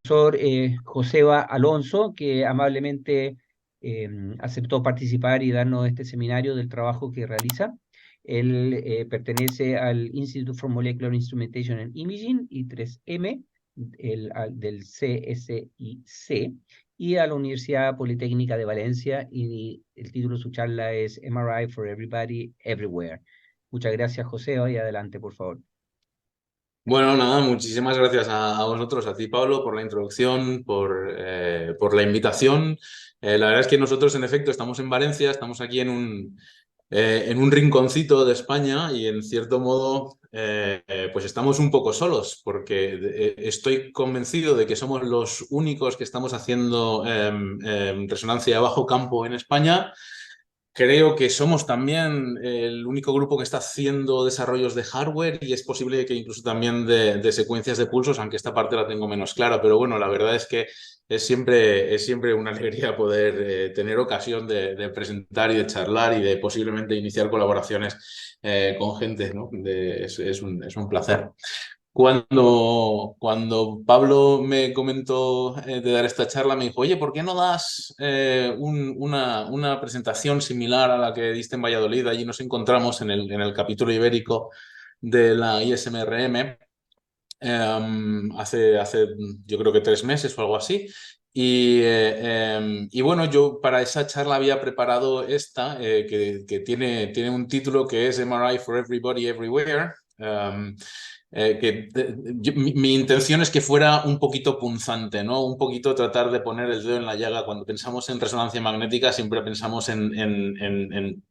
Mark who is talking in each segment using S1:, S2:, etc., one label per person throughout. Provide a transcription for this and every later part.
S1: profesor Joseba Alonso, que amablemente aceptó participar y darnos este seminario del trabajo que realiza. Él pertenece al Institute for Molecular Instrumentation and Imaging, I3M, del CSIC, y a la Universidad Politécnica de Valencia, y el título de su charla es MRI for Everybody, Everywhere. Muchas gracias, Joseba, y adelante, por favor.
S2: Bueno, nada, muchísimas gracias a vosotros, a ti, Pablo, por la introducción, por la invitación. La verdad es que nosotros, en efecto, estamos en Valencia, estamos aquí en un rinconcito de España y, en cierto modo, pues estamos un poco solos, porque estoy convencido de que somos los únicos que estamos haciendo resonancia de bajo campo en España. Creo que somos también el único grupo que está haciendo desarrollos de hardware y es posible que incluso también de secuencias de pulsos, aunque esta parte la tengo menos clara, pero bueno, la verdad es que es siempre una alegría poder tener ocasión de presentar y de charlar y de posiblemente iniciar colaboraciones con gente, ¿no? Es un placer. Cuando Pablo me comentó de dar esta charla, me dijo, oye, ¿por qué no das una presentación similar a la que diste en Valladolid? Allí nos encontramos en el capítulo ibérico de la ISMRM hace yo creo que 3 meses o algo así. Y bueno, yo para esa charla había preparado esta, que tiene un título que es MRI for Everybody Everywhere. Mi intención es que fuera un poquito punzante, ¿no? Un poquito tratar de poner el dedo en la llaga. Cuando pensamos en resonancia magnética, siempre pensamos en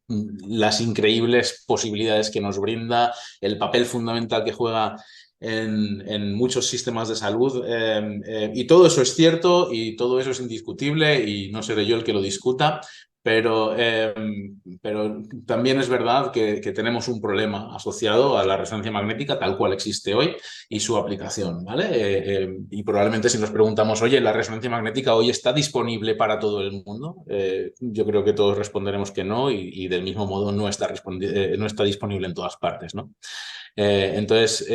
S2: las increíbles posibilidades que nos brinda, el papel fundamental que juega en muchos sistemas de salud. Y todo eso es cierto y todo eso es indiscutible y no seré yo el que lo discuta. Pero también es verdad que tenemos un problema asociado a la resonancia magnética tal cual existe hoy y su aplicación, ¿vale? Y probablemente si nos preguntamos, oye, ¿la resonancia magnética hoy está disponible para todo el mundo? Yo creo que todos responderemos que no y del mismo modo no está disponible en todas partes, ¿no? Entonces,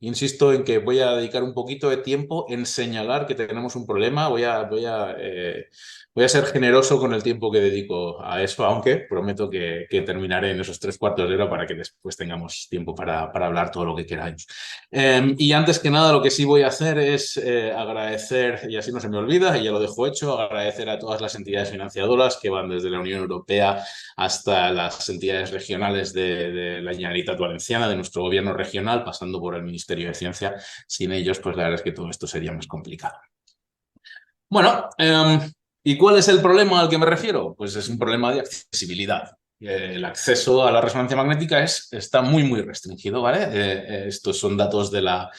S2: insisto en que voy a dedicar un poquito de tiempo en señalar que tenemos un problema. Voy a ser generoso con el tiempo que dedico a eso, aunque prometo que terminaré en esos 3 cuartos de hora para que después tengamos tiempo para hablar todo lo que queráis. Y antes que nada, lo que sí voy a hacer es agradecer, y así no se me olvida, y ya lo dejo hecho, agradecer a todas las entidades financiadoras que van desde la Unión Europea hasta las entidades regionales de la Generalitat Valenciana, de nuestro gobierno regional, pasando por el Ministerio de Ciencia. Sin ellos, pues la verdad es que todo esto sería más complicado. Bueno, ¿y cuál es el problema al que me refiero? Pues es un problema de accesibilidad. El acceso a la resonancia magnética está muy restringido, ¿vale? Estos son datos de la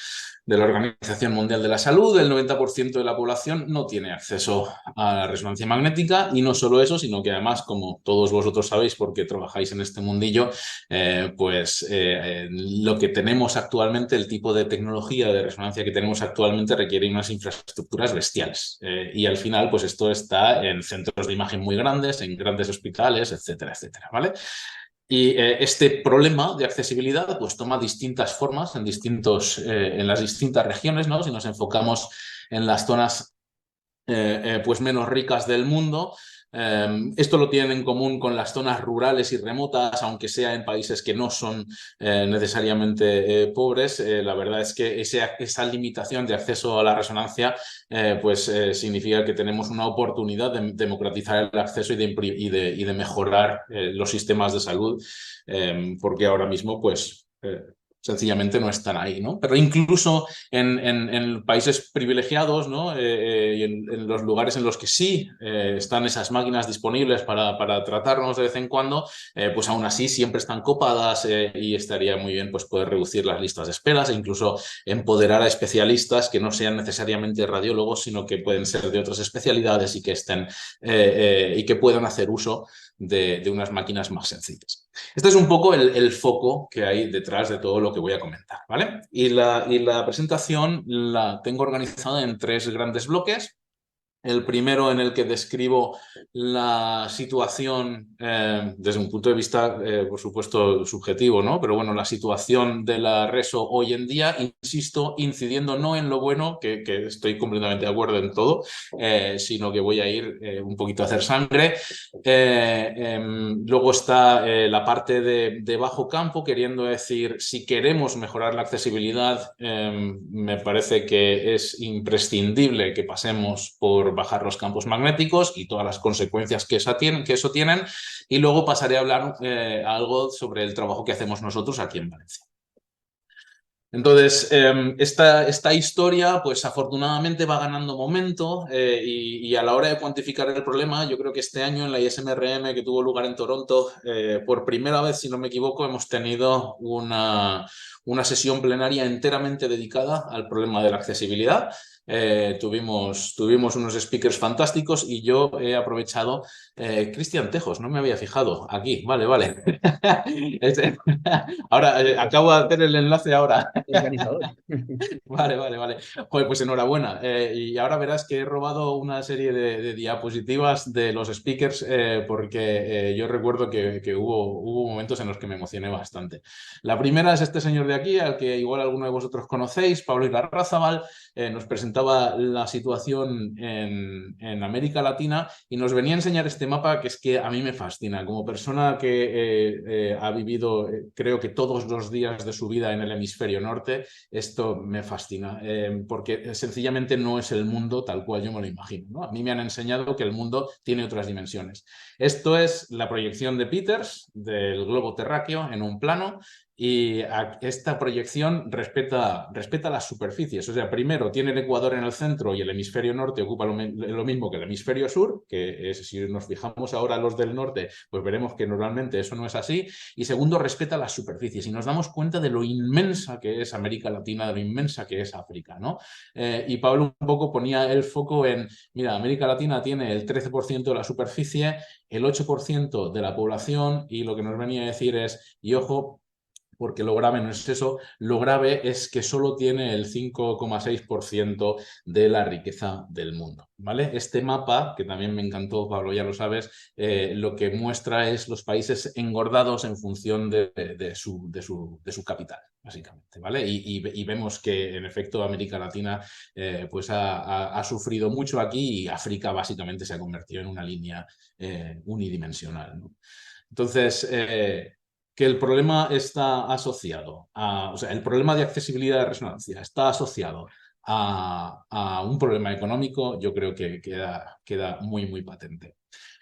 S2: Organización Mundial de la Salud. El 90% de la población no tiene acceso a la resonancia magnética y no solo eso, sino que además, como todos vosotros sabéis porque trabajáis en este mundillo, lo que tenemos actualmente, el tipo de tecnología de resonancia que tenemos actualmente requiere unas infraestructuras bestiales. Y al final, pues esto está en centros de imagen muy grandes, en grandes hospitales, etcétera, etcétera, ¿vale? Y este problema de accesibilidad pues toma distintas formas en las distintas regiones, ¿no? Si nos enfocamos en las zonas pues menos ricas del mundo. Esto lo tienen en común con las zonas rurales y remotas, aunque sea en países que no son necesariamente pobres. La verdad es que esa limitación de acceso a la resonancia significa que tenemos una oportunidad de democratizar el acceso y de mejorar los sistemas de salud, porque ahora mismo sencillamente no están ahí, ¿no? Pero incluso en países privilegiados, ¿no? Y en los lugares en los que sí están esas máquinas disponibles para tratarnos de vez en cuando, pues aún así siempre están copadas y estaría muy bien pues, poder reducir las listas de esperas e incluso empoderar a especialistas que no sean necesariamente radiólogos, sino que pueden ser de otras especialidades y que y que puedan hacer uso de unas máquinas más sencillas. Este es un poco el foco que hay detrás de todo lo que voy a comentar, ¿vale? Y la presentación la tengo organizada en 3 grandes bloques. El primero en el que describo la situación desde un punto de vista, por supuesto, subjetivo, ¿no? Pero bueno, la situación de la RESO hoy en día, insisto, incidiendo no en lo bueno, que estoy completamente de acuerdo en todo, sino que voy a ir un poquito a hacer sangre. Luego está la parte de bajo campo, queriendo decir, si queremos mejorar la accesibilidad, me parece que es imprescindible que pasemos por bajar los campos magnéticos y todas las consecuencias que eso tienen. Y luego pasaré a hablar algo sobre el trabajo que hacemos nosotros aquí en Valencia. Entonces, esta historia, pues afortunadamente va ganando momento y a la hora de cuantificar el problema, yo creo que este año en la ISMRM que tuvo lugar en Toronto, por primera vez, si no me equivoco, hemos tenido una sesión plenaria enteramente dedicada al problema de la accesibilidad. Tuvimos unos speakers fantásticos y yo he aprovechado. Cristian Tejos, no me había fijado. Aquí, vale, vale. Ahora, acabo de hacer el enlace ahora.
S1: Organizador.
S2: Vale, vale, vale. Joder, pues enhorabuena. Y ahora verás que he robado una serie de diapositivas de los speakers porque yo recuerdo que hubo momentos en los que me emocioné bastante. La primera es este señor de aquí, al que igual alguno de vosotros conocéis, Pablo Igarrázabal, nos presentaba la situación en América Latina y nos venía a enseñar este mapa que es que a mí me fascina. Como persona que ha vivido, creo que todos los días de su vida en el hemisferio norte, esto me fascina, porque sencillamente no es el mundo tal cual yo me lo imagino, ¿no? A mí me han enseñado que el mundo tiene otras dimensiones. Esto es la proyección de Peters del globo terráqueo en un plano y esta proyección respeta las superficies. O sea, primero tiene el ecuador en el centro y el hemisferio norte ocupa lo mismo que el hemisferio sur, que es, si nos fijamos ahora los del norte, pues veremos que normalmente eso no es así. Y segundo, respeta las superficies y nos damos cuenta de lo inmensa que es América Latina, de lo inmensa que es África, ¿no? Y Pablo un poco ponía el foco en, mira, América Latina tiene el 13% de la superficie, el 8% de la población y lo que nos venía a decir es, y ojo, porque lo grave no es eso, lo grave es que solo tiene el 5,6% de la riqueza del mundo, ¿vale? Este mapa, que también me encantó, Pablo, ya lo sabes, lo que muestra es los países engordados en función de su capital, básicamente, ¿vale? Y vemos que, en efecto, América Latina pues ha sufrido mucho aquí y África básicamente se ha convertido en una línea unidimensional, ¿no? Entonces, que el problema está asociado o sea, el problema de accesibilidad de resonancia está asociado a un problema económico, yo creo que queda muy, muy patente.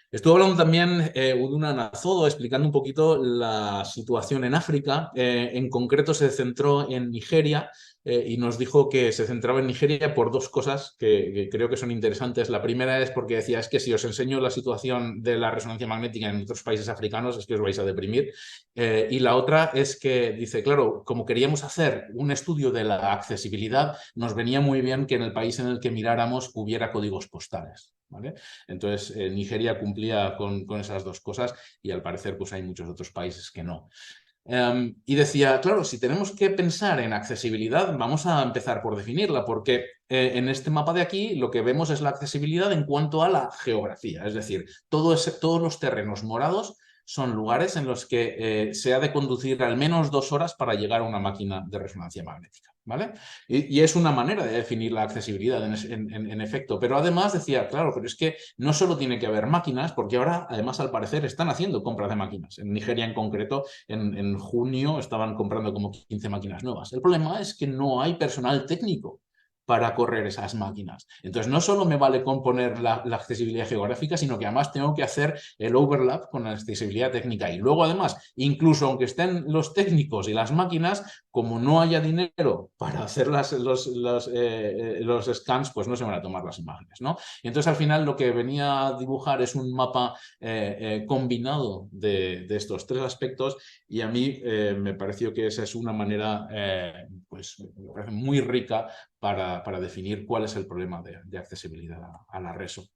S2: Estuve hablando también Uduna Nazodo explicando un poquito la situación en África. En concreto se centró en Nigeria y nos dijo que se centraba en Nigeria por dos cosas que creo que son interesantes. La primera es porque decía, es que si os enseño la situación de la resonancia magnética en otros países africanos, es que os vais a deprimir. Y la otra es que dice, claro, como queríamos hacer un estudio de la accesibilidad, nos venía muy bien que en el país en el que miráramos hubiera códigos postales, ¿vale? Entonces, Nigeria cumplía con esas dos cosas y al parecer pues hay muchos otros países que no. Y decía, claro, si tenemos que pensar en accesibilidad, vamos a empezar por definirla, porque en este mapa de aquí lo que vemos es la accesibilidad en cuanto a la geografía, es decir, todos los terrenos morados son lugares en los que se ha de conducir al menos 2 horas para llegar a una máquina de resonancia magnética, ¿vale? Y es una manera de definir la accesibilidad en efecto, pero además decía, claro, pero es que no solo tiene que haber máquinas, porque ahora además al parecer están haciendo compras de máquinas. En Nigeria en concreto, en junio estaban comprando como 15 máquinas nuevas. El problema es que no hay personal técnico para correr esas máquinas. Entonces, no solo me vale con poner la accesibilidad geográfica, sino que además tengo que hacer el overlap con la accesibilidad técnica. Y luego, además, incluso aunque estén los técnicos y las máquinas, como no haya dinero para hacer los scans, pues no se van a tomar las imágenes, ¿no? Y entonces, al final, lo que venía a dibujar es un mapa combinado de estos tres aspectos y a mí me pareció que esa es una manera pues, me parece muy rica para definir cuál es el problema de accesibilidad a la RESO.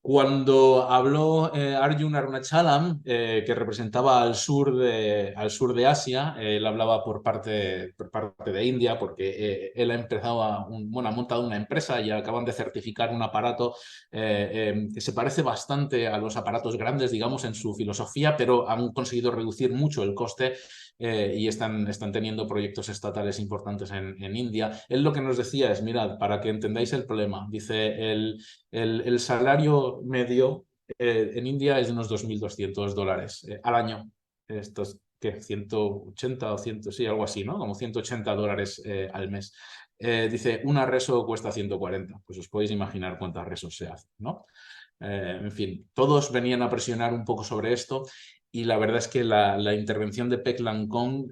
S2: Cuando habló Arjun Arunachalam, que representaba al sur de Asia, él hablaba por parte de India, porque él ha empezado ha montado una empresa y acaban de certificar un aparato que se parece bastante a los aparatos grandes, digamos, en su filosofía, pero han conseguido reducir mucho el coste y están teniendo proyectos estatales importantes en India. Él lo que nos decía es, mirad, para que entendáis el problema, dice, el salario medio en India es de unos $2.200 al año. Esto es, ¿qué? 180 o 100, sí, algo así, ¿no? Como $180 al mes. Dice, una reso cuesta 140. Pues os podéis imaginar cuántas resos se hacen, ¿no? En fin, todos venían a presionar un poco sobre esto y la verdad es que la intervención de Pek Kong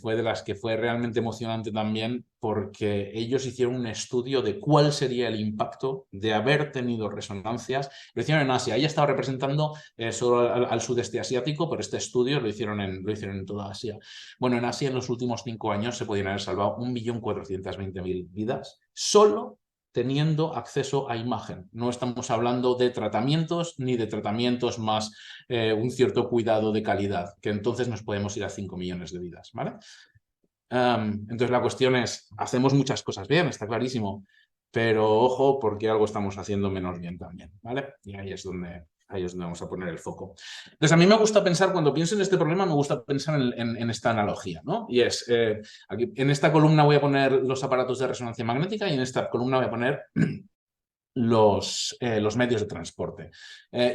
S2: fue de las que fue realmente emocionante también porque ellos hicieron un estudio de cuál sería el impacto de haber tenido resonancias. Lo hicieron en Asia. Ella estaba representando solo al sudeste asiático, pero este estudio lo hicieron en toda Asia. Bueno, en Asia en los últimos 5 años se podían haber salvado 1.420.000 vidas solo teniendo acceso a imagen. No estamos hablando de tratamientos ni de tratamientos más un cierto cuidado de calidad, que entonces nos podemos ir a 5 millones de vidas, ¿vale? Entonces la cuestión es, hacemos muchas cosas bien, está clarísimo, pero ojo porque algo estamos haciendo menos bien también, ¿vale? Y ahí es donde vamos a poner el foco. Entonces a mí me gusta pensar, cuando pienso en este problema, me gusta pensar en esta analogía, ¿no? Y es, aquí, en esta columna voy a poner los aparatos de resonancia magnética y en esta columna voy a poner los medios de transporte.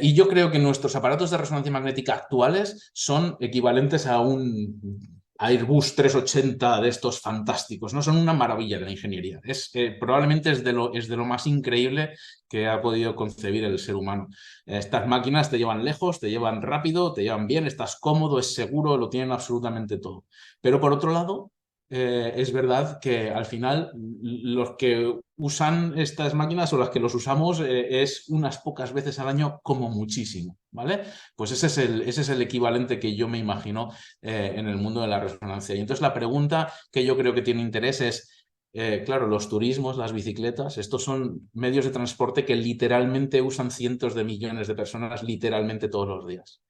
S2: Y yo creo que nuestros aparatos de resonancia magnética actuales son equivalentes a un Airbus 380 de estos fantásticos, ¿no? Son una maravilla de la ingeniería. Probablemente es de lo más increíble que ha podido concebir el ser humano. Estas máquinas te llevan lejos, te llevan rápido, te llevan bien, estás cómodo, es seguro, lo tienen absolutamente todo. Pero por otro lado, es verdad que al final los que usan estas máquinas o las que los usamos es unas pocas veces al año como muchísimo, ¿vale? Pues ese es el equivalente que yo me imagino en el mundo de la resonancia. Y entonces la pregunta que yo creo que tiene interés es, claro, los turismos, las bicicletas, estos son medios de transporte que literalmente usan cientos de millones de personas literalmente todos los días.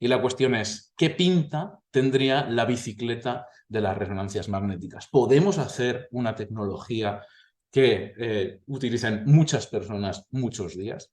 S2: Y la cuestión es, ¿qué pinta tendría la bicicleta de las resonancias magnéticas? ¿Podemos hacer una tecnología que utilicen muchas personas muchos días?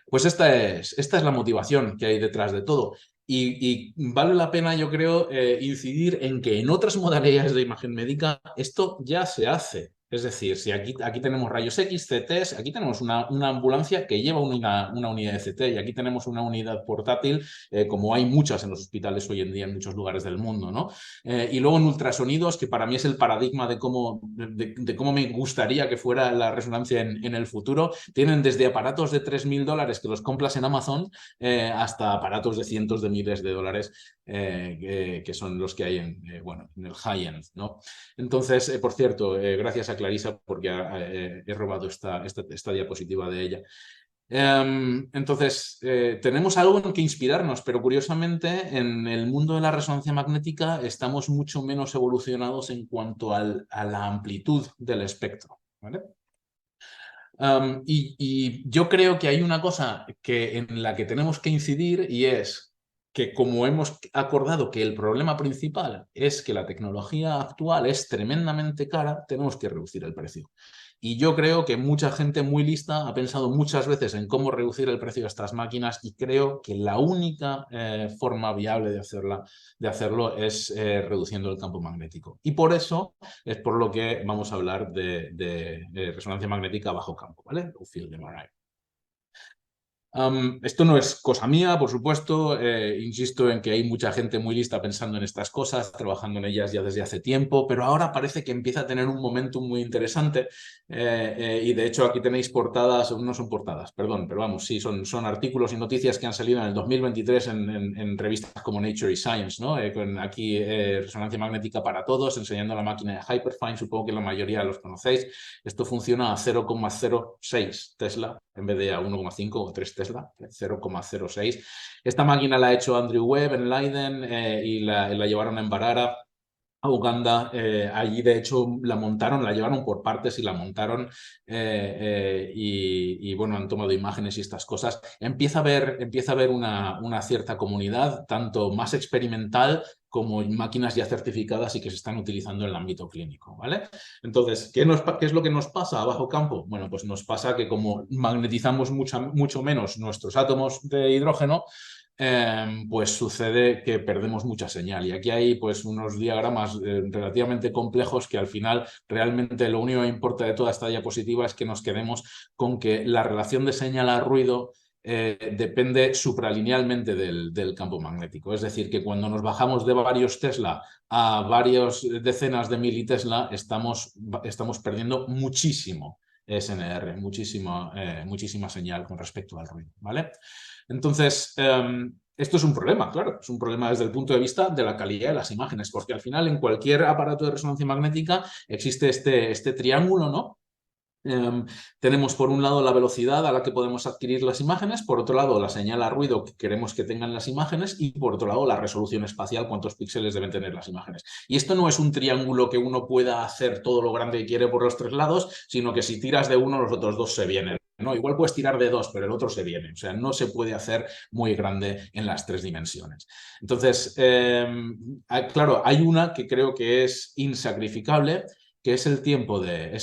S2: Pues esta es la motivación que hay detrás de todo. Y vale la pena, yo creo, incidir en que en otras modalidades de imagen médica esto ya se hace. Es decir, si aquí tenemos rayos X, CTs, aquí tenemos una ambulancia que lleva una unidad de CT y aquí tenemos una unidad portátil, como hay muchas en los hospitales hoy en día en muchos lugares del mundo, ¿no? Y luego en ultrasonidos, que para mí es el paradigma de cómo me gustaría que fuera la resonancia en el futuro, tienen desde aparatos de $3.000 que los compras en Amazon hasta aparatos de cientos de miles de dólares que son los que hay en el high-end, ¿no? Entonces, por cierto, gracias a Clarisa porque he robado esta diapositiva de ella. Entonces, tenemos algo en que inspirarnos, pero curiosamente en el mundo de la resonancia magnética estamos mucho menos evolucionados en cuanto a la amplitud del espectro, ¿vale? Y yo creo que hay una cosa en la que tenemos que incidir y es que como hemos acordado que el problema principal es que la tecnología actual es tremendamente cara, tenemos que reducir el precio. Y yo creo que mucha gente muy lista ha pensado muchas veces en cómo reducir el precio de estas máquinas y creo que la única forma viable de hacerlo es reduciendo el campo magnético. Y por eso es por lo que vamos a hablar de resonancia magnética a bajo campo, ¿vale? O field MRI. Esto no es cosa mía, por supuesto. Insisto en que hay mucha gente muy lista pensando en estas cosas, trabajando en ellas ya desde hace tiempo, pero ahora parece que empieza a tener un momentum muy interesante. Y de hecho aquí tenéis portadas, no son portadas, perdón, pero vamos, sí, son artículos y noticias que han salido en el 2023 en revistas como Nature y Science, ¿no? Con aquí resonancia magnética para todos, enseñando la máquina de Hyperfine, supongo que la mayoría los conocéis. Esto funciona a 0,06 Tesla en vez de a 1,5 o 3 Tesla, 0,06. Esta máquina la ha hecho Andrew Webb en Leiden y la llevaron a Embarara a Uganda. Allí, de hecho, la montaron, la llevaron por partes y la montaron y, bueno, han tomado imágenes y estas cosas. Empieza a haber una cierta comunidad, tanto más experimental como máquinas ya certificadas y que se están utilizando en el ámbito clínico, ¿vale? Entonces, ¿qué es lo que nos pasa a bajo campo? Bueno, pues nos pasa que como magnetizamos mucho menos nuestros átomos de hidrógeno, pues sucede que perdemos mucha señal. Y aquí hay pues unos diagramas relativamente complejos que al final realmente lo único que importa de toda esta diapositiva es que nos quedemos con que la relación de señal a ruido depende supralinealmente del campo magnético. Es decir, que cuando nos bajamos de varios Tesla a varias decenas de militesla, estamos perdiendo muchísimo SNR, muchísima señal con respecto al ruido, ¿vale? Entonces, esto es un problema, claro, es un problema desde el punto de vista de la calidad de las imágenes, porque al final en cualquier aparato de resonancia magnética existe este triángulo, ¿no? Tenemos por un lado la velocidad a la que podemos adquirir las imágenes, por otro lado la señal a ruido que queremos que tengan las imágenes y por otro lado la resolución espacial, cuántos píxeles deben tener las imágenes. Y esto no es un triángulo que uno pueda hacer todo lo grande que quiere por los tres lados, sino que si tiras de uno los otros dos se vienen. No, igual puedes tirar de dos, pero el otro se viene. O sea, no se puede hacer muy grande en las tres dimensiones. Entonces, claro, hay una que creo que es insacrificable, que es el tiempo de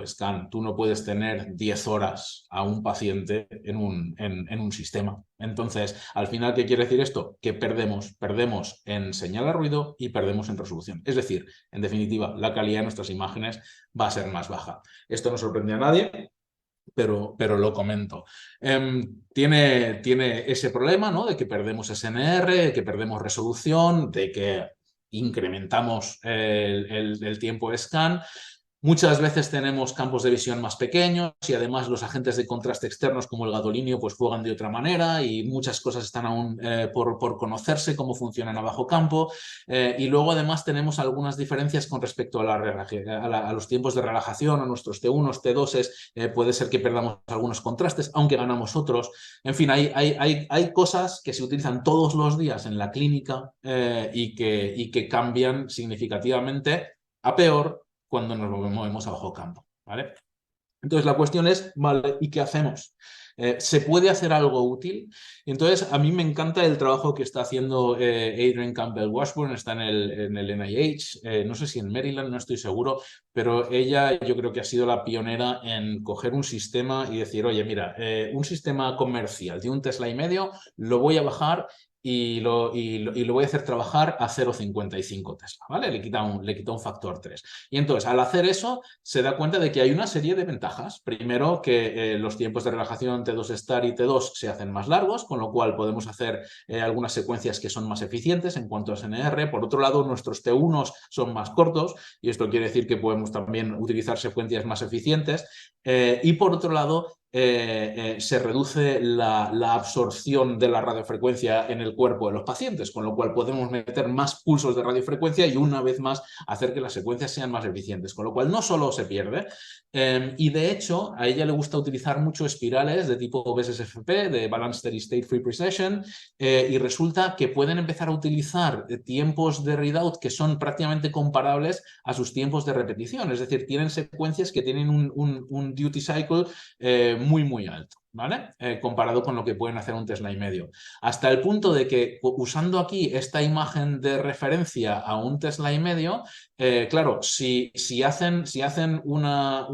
S2: scan. Tú no puedes tener 10 horas a un paciente en un sistema. Entonces, al final, ¿qué quiere decir esto? Que perdemos en señal a ruido y perdemos en resolución. Es decir, en definitiva, la calidad de nuestras imágenes va a ser más baja. Esto no sorprende a nadie, pero lo comento. Tiene ese problema, ¿no? De que perdemos SNR, de que perdemos resolución, de que incrementamos el tiempo de scan. Muchas veces tenemos campos de visión más pequeños y además los agentes de contraste externos como el gadolinio pues juegan de otra manera y muchas cosas están aún por conocerse cómo funcionan a bajo campo. Y luego además tenemos algunas diferencias con respecto a los tiempos de relajación, a nuestros T1s, T2s. Puede ser que perdamos algunos contrastes, aunque ganamos otros. En fin, hay cosas que se utilizan todos los días en la clínica y que cambian significativamente a peor cuando nos movemos a bajo campo, ¿vale? Entonces la cuestión es, vale, ¿y qué hacemos? ¿Se puede hacer algo útil? Entonces a mí me encanta el trabajo que está haciendo Adrienne Campbell-Washburn, está en el NIH, no sé si en Maryland, no estoy seguro, pero ella yo creo que ha sido la pionera en coger un sistema y decir, oye, mira, un sistema comercial de 1,5 Tesla lo voy a bajar y lo voy a hacer trabajar a 0,55 Tesla, ¿vale? Le quita un factor 3. Y entonces, al hacer eso, se da cuenta de que hay una serie de ventajas. Primero, que los tiempos de relajación T2 star y T2 se hacen más largos, con lo cual podemos hacer algunas secuencias que son más eficientes en cuanto a SNR. Por otro lado, nuestros T1s son más cortos y esto quiere decir que podemos también utilizar secuencias más eficientes. Y por otro lado, se reduce la absorción de la radiofrecuencia en el cuerpo de los pacientes, con lo cual podemos meter más pulsos de radiofrecuencia y una vez más hacer que las secuencias sean más eficientes, con lo cual no solo se pierde, y de hecho a ella le gusta utilizar mucho espirales de tipo BSSFP, de Balanced Steady State Free Precession, y resulta que pueden empezar a utilizar tiempos de readout que son prácticamente comparables a sus tiempos de repetición, es decir, tienen secuencias que tienen un duty cycle muy, muy alto, ¿vale? Comparado con lo que pueden hacer un Tesla y medio. Hasta el punto de que usando aquí esta imagen de referencia a un Tesla y medio, claro, si hacen una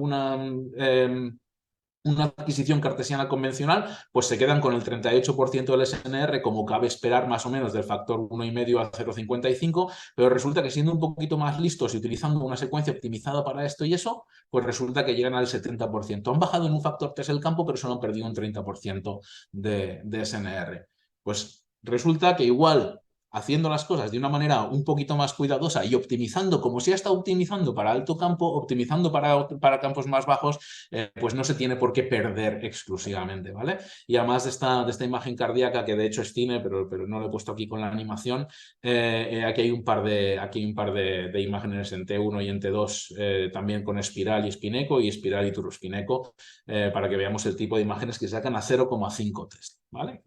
S2: adquisición cartesiana convencional, pues se quedan con el 38% del SNR, como cabe esperar más o menos del factor 1,5 a 0,55, pero resulta que siendo un poquito más listos y utilizando una secuencia optimizada para esto y eso, pues resulta que llegan al 70%. Han bajado en un factor 3 el campo, pero solo han perdido un 30% de SNR. Pues resulta que igual haciendo las cosas de una manera un poquito más cuidadosa y optimizando, como se ha estado optimizando para alto campo, optimizando para campos más bajos, pues no se tiene por qué perder exclusivamente, ¿vale? Y además de esta imagen cardíaca, que de hecho es cine, pero no lo he puesto aquí con la animación, aquí hay un par de imágenes en T1 y en T2, también con espiral y espineco, y espiral y turboespineco, para que veamos el tipo de imágenes que sacan a 0,5 Tesla, ¿vale?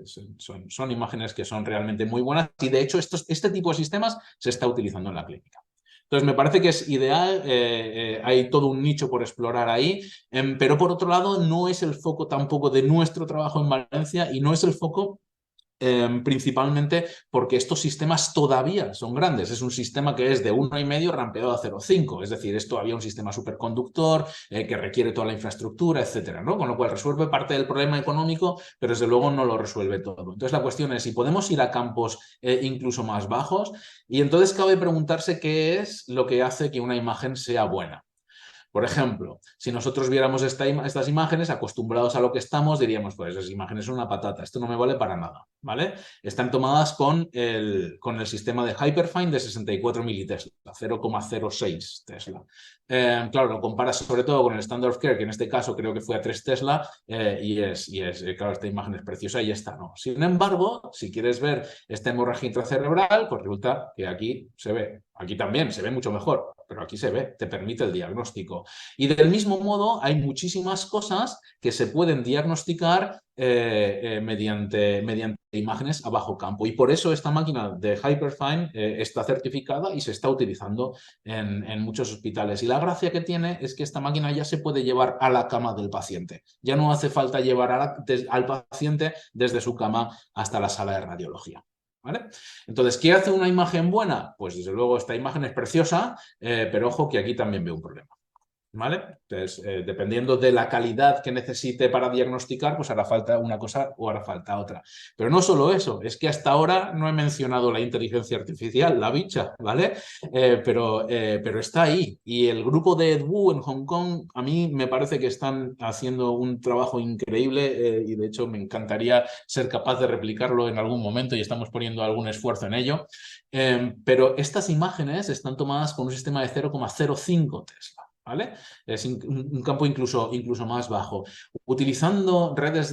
S2: Son imágenes que son realmente muy buenas y de hecho este tipo de sistemas se está utilizando en la clínica. Entonces, me parece que es ideal, hay todo un nicho por explorar ahí, pero por otro lado, no es el foco tampoco de nuestro trabajo en Valencia y no es el foco principalmente porque estos sistemas todavía son grandes. Es un sistema que es de 1,5 rampeado a 0,5. Es decir, es todavía un sistema superconductor que requiere toda la infraestructura, etcétera, ¿no? Con lo cual resuelve parte del problema económico, pero desde luego no lo resuelve todo. Entonces la cuestión es si podemos ir a campos incluso más bajos y entonces cabe preguntarse qué es lo que hace que una imagen sea buena. Por ejemplo, si nosotros viéramos estas imágenes, acostumbrados a lo que estamos, diríamos, pues esas imágenes son una patata, esto no me vale para nada, ¿vale? Están tomadas con el sistema de Hyperfine de 64 militesla, 0,06 Tesla. Claro, lo comparas sobre todo con el Standard of Care, que en este caso creo que fue a 3 Tesla, claro, esta imagen es preciosa y esta no. Sin embargo, si quieres ver esta hemorragia intracerebral, pues resulta que aquí se ve, aquí también se ve mucho mejor, pero aquí se ve, te permite el diagnóstico. Y del mismo modo, hay muchísimas cosas que se pueden diagnosticar mediante imágenes a bajo campo. Y por eso esta máquina de Hyperfine está certificada y se está utilizando en muchos hospitales. Y la gracia que tiene es que esta máquina ya se puede llevar a la cama del paciente. Ya no hace falta llevar al paciente desde su cama hasta la sala de radiología. ¿Vale? Entonces, ¿qué hace una imagen buena? Pues desde luego esta imagen es preciosa, pero ojo que aquí también veo un problema. ¿Vale? Entonces, dependiendo de la calidad que necesite para diagnosticar, pues hará falta una cosa o hará falta otra. Pero no solo eso, es que hasta ahora no he mencionado la inteligencia artificial, la bicha, ¿vale? Pero está ahí. Y el grupo de EDWU en Hong Kong, a mí me parece que están haciendo un trabajo increíble y de hecho me encantaría ser capaz de replicarlo en algún momento y estamos poniendo algún esfuerzo en ello. Pero estas imágenes están tomadas con un sistema de 0,05 Tesla. ¿Vale? Es un campo incluso más bajo. Utilizando redes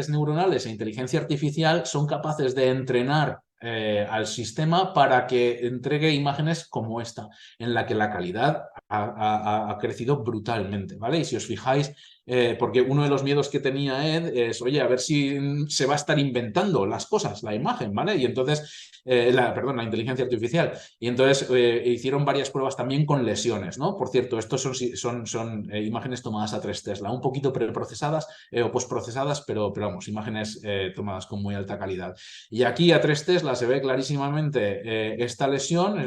S2: neuronales e inteligencia artificial, son capaces de entrenar al sistema para que entregue imágenes como esta, en la que la calidad ha crecido brutalmente, ¿vale? Y si os fijáis, porque uno de los miedos que tenía Ed es, oye, a ver si se va a estar inventando las cosas, la imagen, ¿vale? Y entonces, la inteligencia artificial. Y entonces hicieron varias pruebas también con lesiones, ¿no? Por cierto, estos son imágenes tomadas a 3 Tesla, un poquito preprocesadas o postprocesadas, pero vamos, imágenes tomadas con muy alta calidad. Y aquí a 3 Tesla se ve clarísimamente esta lesión.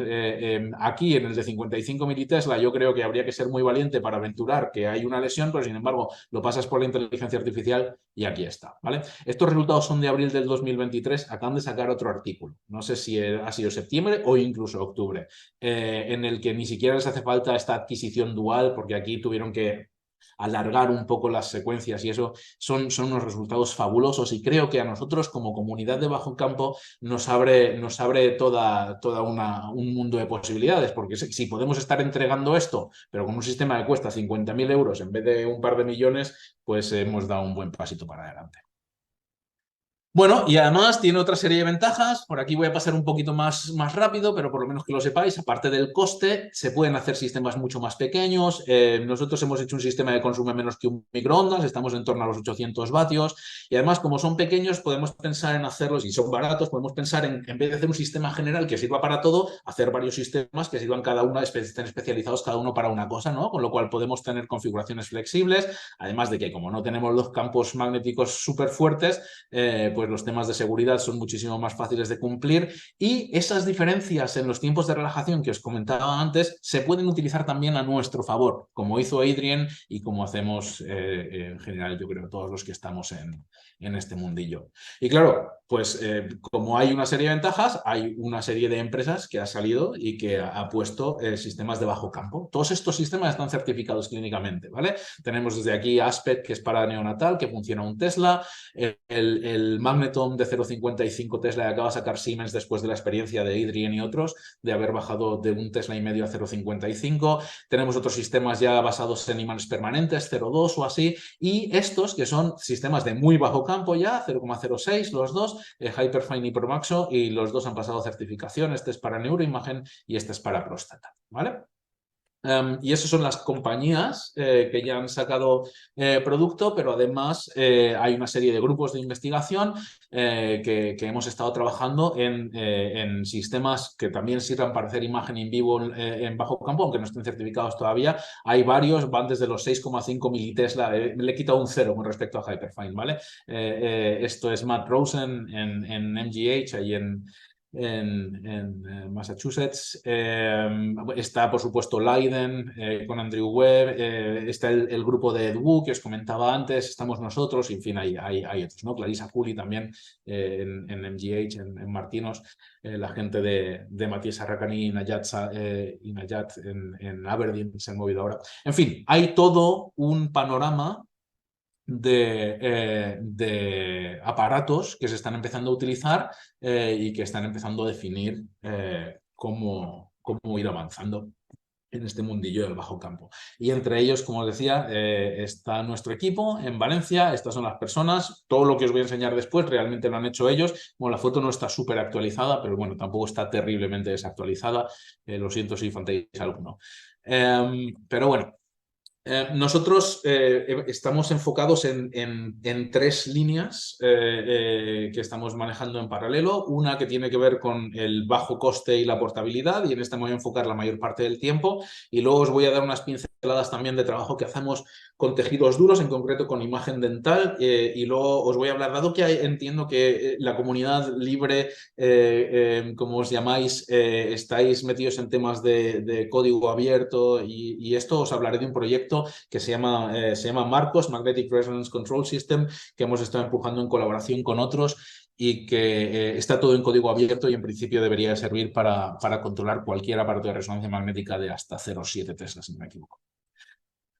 S2: Aquí en el de 55 militesla yo creo que habría que ser muy valiente para aventurar que hay una lesión, pero sin embargo lo pasas por la inteligencia artificial y aquí está, ¿vale? Estos resultados son de abril del 2023, acaban de sacar otro artículo, no sé si ha sido septiembre o incluso octubre, en el que ni siquiera les hace falta esta adquisición dual, porque aquí tuvieron que alargar un poco las secuencias y eso son unos resultados fabulosos y creo que a nosotros como comunidad de bajo campo nos abre un mundo de posibilidades, porque si podemos estar entregando esto, pero con un sistema que cuesta 50.000 euros en vez de un par de millones, pues hemos dado un buen pasito para adelante. Bueno, y además tiene otra serie de ventajas. Por aquí voy a pasar un poquito más rápido, pero por lo menos que lo sepáis, aparte del coste, se pueden hacer sistemas mucho más pequeños. Nosotros hemos hecho un sistema que consume menos que un microondas, estamos en torno a los 800 vatios. Y además, como son pequeños, podemos pensar en hacerlos, y son baratos, podemos pensar en vez de hacer un sistema general que sirva para todo, hacer varios sistemas que sirvan cada uno, estén especializados cada uno para una cosa, ¿no? Con lo cual podemos tener configuraciones flexibles, además de que como no tenemos los campos magnéticos súper fuertes, pues los temas de seguridad son muchísimo más fáciles de cumplir y esas diferencias en los tiempos de relajación que os comentaba antes se pueden utilizar también a nuestro favor, como hizo Adrian y como hacemos en general, yo creo, todos los que estamos en este mundillo. Y claro, pues como hay una serie de ventajas, hay una serie de empresas que ha salido y que ha puesto sistemas de bajo campo. Todos estos sistemas están certificados clínicamente, ¿vale? Tenemos desde aquí Aspect, que es para neonatal, que funciona un Tesla, el Magneton de 0,55 Tesla que acaba de sacar Siemens después de la experiencia de Adrian y otros, de haber bajado de 1,5 Tesla a 0,55. Tenemos otros sistemas ya basados en imanes permanentes, 0,2 o así, y estos que son sistemas de muy bajo campo ya, 0,06 los dos, Hyperfine y Promaxo, y los dos han pasado certificación. Este es para neuroimagen y este es para próstata, ¿vale? Y esas son las compañías que ya han sacado producto, pero además hay una serie de grupos de investigación que hemos estado trabajando en sistemas que también sirvan para hacer imagen in vivo en bajo campo, aunque no estén certificados todavía. Hay varios, van desde los 6,5 militesla, le he quitado un cero con respecto a Hyperfine, ¿vale? Esto es Matt Rosen en MGH, ahí en Massachusetts. Está, por supuesto, Leiden con Andrew Webb. Está el grupo de EDU que os comentaba antes. Estamos nosotros. Y, en fin, hay otros, ¿no? Clarissa Cooley también en MGH, en Martinos. La gente de Matías Arracani y Nayat en Aberdeen se han movido ahora. En fin, hay todo un panorama de aparatos que se están empezando a utilizar y que están empezando a definir cómo ir avanzando en este mundillo del bajo campo. Y entre ellos, como os decía, está nuestro equipo en Valencia. Estas son las personas. Todo lo que os voy a enseñar después realmente lo han hecho ellos. Bueno, la foto no está súper actualizada, pero bueno, tampoco está terriblemente desactualizada. Lo siento si faltáis alguno. Pero bueno, nosotros estamos enfocados en tres líneas que estamos manejando en paralelo. Una que tiene que ver con el bajo coste y la portabilidad, y en esta me voy a enfocar la mayor parte del tiempo. Y luego os voy a dar unas pinceladas también de trabajo que hacemos con tejidos duros, en concreto con imagen dental. Y luego os voy a hablar, dado que entiendo que la comunidad libre, como os llamáis, estáis metidos en temas de código abierto y esto, os hablaré de un proyecto que se llama Marcos, Magnetic Resonance Control System, que hemos estado empujando en colaboración con otros y que está todo en código abierto y en principio debería servir para controlar cualquier aparato de resonancia magnética de hasta 0,7 Tesla, si no me equivoco.